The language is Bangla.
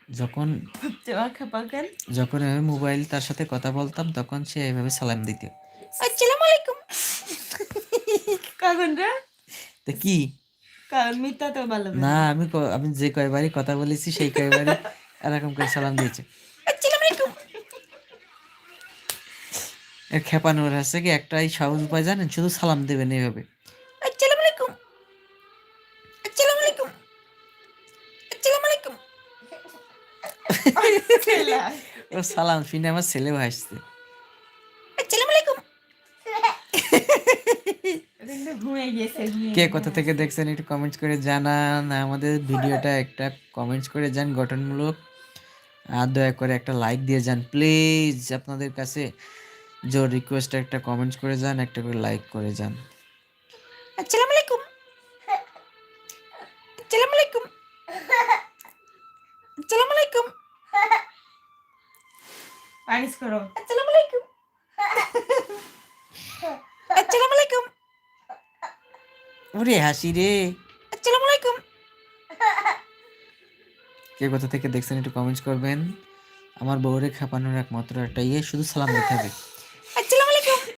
যখন যখন আমি মোবাইল তার সাথে কথা বলতাম তখন সে এভাবে সালাম দিত। আসসালামু আলাইকুম। কখন রে? তো কি মিথ্যা তো ভালো না, আমি যে কয়বারই কথা বলেছি সেই কয়বারই এরকম করে সালাম দিয়েছে। আসসালামু আলাইকুম। এর খেপানোর আছে কি একটাই সহজ উপায় জানেন? শুধু সালাম দেবেন এইভাবে। আসসালামু আলাইকুম। আসসালামু আলাইকুম। আসসালামু আলাইকুম। ও সালাম শুনে আমার ছেলেও হাসছে। আসসালামু আলাইকুম। কে কোথা থেকে দেখছেন একটু কমেন্টস করে জানান। আমাদের ভিডিওটা একটা কমেন্টস করে যান গঠনমূলক, আর দয়া করে একটা লাইক দিয়ে যান প্লিজ। আপনাদের কাছে জোর রিকোয়েস্ট, একটা কমেন্টস করে যান, একটা করে লাইক করে যান। আসসালামু আলাইকুম। আসসালামু আলাইকুম। আসসালামু আলাইকুম। পানিশ করো। আসসালামু আলাইকুম। আসসালামু আলাইকুম। ওরে হাসি রে। আসসালামু আলাইকুম। কে কোথা থেকে দেখছেন একটু কমেন্টস করবেন। আমার বউরে খেপানোর একমাত্র একটা শুধু সালাম দিতে হবে।